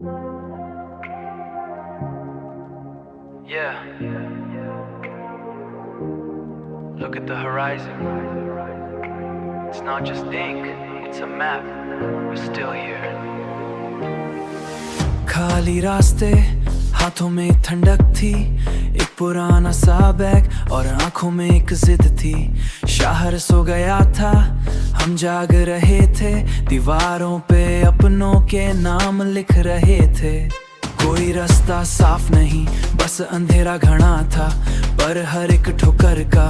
Yeah. Look at the horizon. It's not just ink, it's a map. We're still here. खाली रास्ते, हाथों में ठंडक थी, एक पुराना सा बैग और आंखों में एक जिद थी। शहर सो गया था, हम जाग रहे थे, दीवारों पे अपनों के नाम लिख रहे थे। कोई रास्ता साफ नहीं, बस अंधेरा घना था, पर हर एक ठोकर का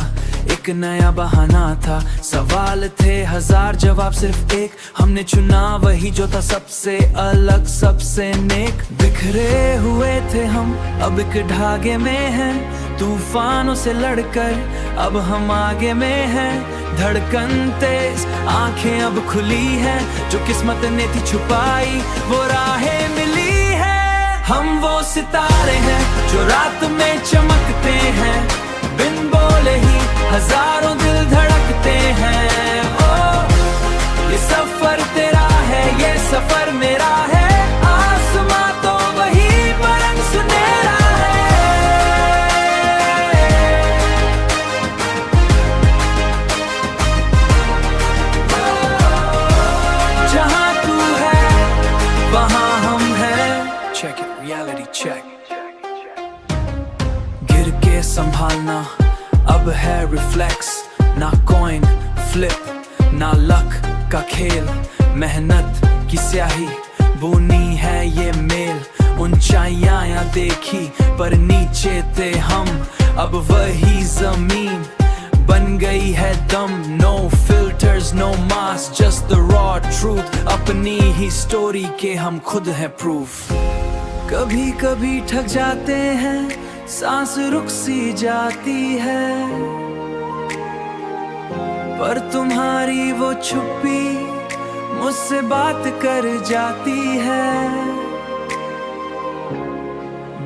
एक नया बहाना था। सवाल थे हजार, जवाब सिर्फ एक, हमने चुना वही जो था सबसे अलग, सबसे नेक। बिखरे हुए थे हम, अब एक धागे में हैं, तूफानों से लड़कर अब हम आगे में हैं। धड़कन तेज, आंखें अब खुली हैं, जो किस्मत ने थी छुपाई वो राहें मिली है। हम वो सितारे हैं जो रात में चमकते हैं, बिन बोले ही हजारों दिल धड़कते हैं। ओ ये सफर तेरा है, ये सफर मेरा है, आसमां तो वही पर रंग सुनहरा है। जहां तू है वहां हम हैं। Check it, reality check. गिर के संभालना अब है रिफ्लेक्स, ना कॉइन फ्लिप ना लक का खेल, मेहनत की स्याही बुनी है ये मेल। ऊंचाइयां देखी पर नीचे थे हम, अब वही जमीन बन गई है दम। No filters no mask, just the raw truth, अपनी ही स्टोरी के हम खुद हैं प्रूफ। कभी कभी थक जाते हैं, सांस रुक सी जाती है, पर तुम्हारी वो छुपी मुझसे बात कर जाती है।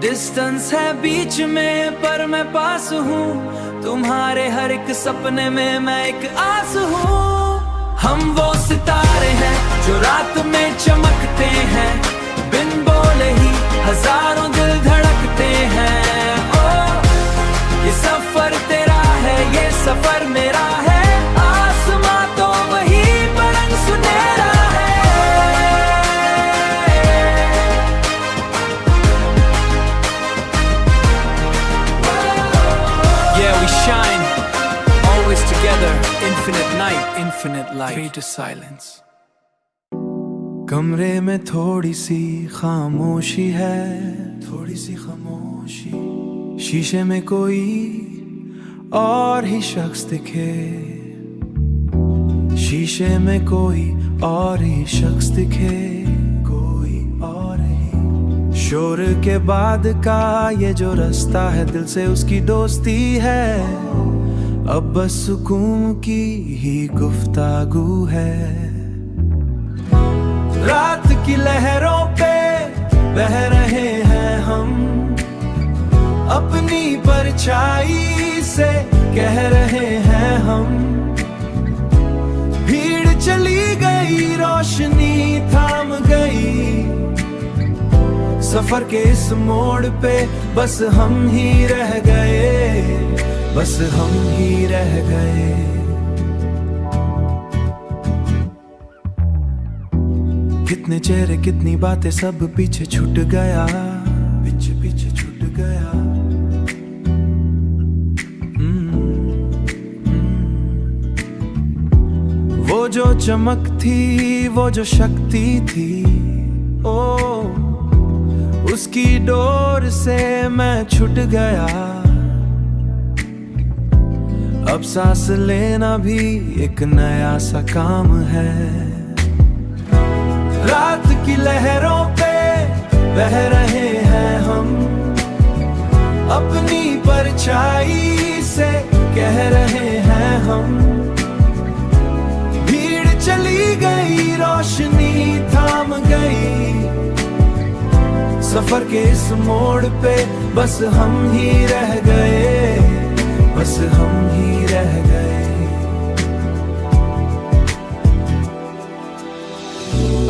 डिस्टेंस है बीच में पर मैं पास हूँ, तुम्हारे हर एक सपने में मैं एक आस हूँ। हम वो सितारे हैं जो रात में चमकते हैं, बिन बोले ही हजारों दिल धड़कते हैं। ओ ये सफर तेरा है, ये सफर मेरा है, आसमां तो वही पर रंग सुनहरा है। Yeah, we shine always together, infinite night, infinite light, fade to silence. कमरे में थोड़ी सी खामोशी है, थोड़ी सी खामोशी, शीशे में कोई और ही शख्स दिखे, शीशे में कोई और ही शख्स दिखे, कोई और ही। शोर के बाद का ये जो रास्ता है, दिल से उसकी दोस्ती है, अब बस सुकून की ही गुफ्तागू है। रात की लहरों पे बह रहे हैं हम, अपनी परछाई से कह रहे हैं हम। भीड़ चली गई, रोशनी थाम गई, सफर के इस मोड़ पे बस हम ही रह गए, बस हम ही रह गए। कितने चेहरे कितनी बातें सब पीछे छूट गया, पीछे पीछे छूट गया। वो जो चमक थी, वो जो शक्ति थी, ओ उसकी डोर से मैं छूट गया। अब सांस लेना भी एक नया सा काम है। रात की लहरों पे बह रहे हैं हम, अपनी परछाई से कह रहे हैं हम। भीड़ चली गई, रोशनी थाम गई, सफर के इस मोड़ पे बस हम ही रह गए, बस हम ही रह गए।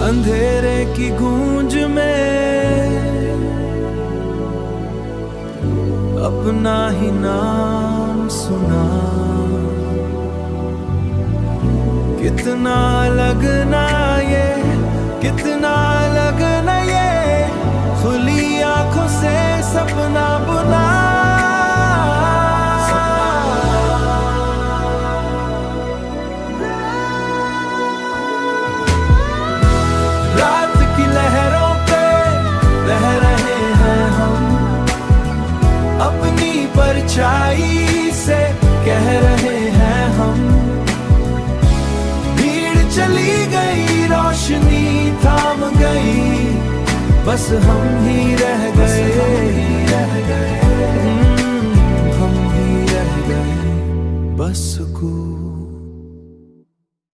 अंधेरे की गूंज में अपना ही नाम सुना। कितना लगना ये, कितना लगना ये, खुली आंखों से सपना बुना। रात की लहरों पे बह रहे हैं हम, अपनी परछाई से कह रहे हैं हम। भीड़ चली गई, रोशनी थाम गई, बस हम ही रह गए, हम ही रह गए, बस सुकून।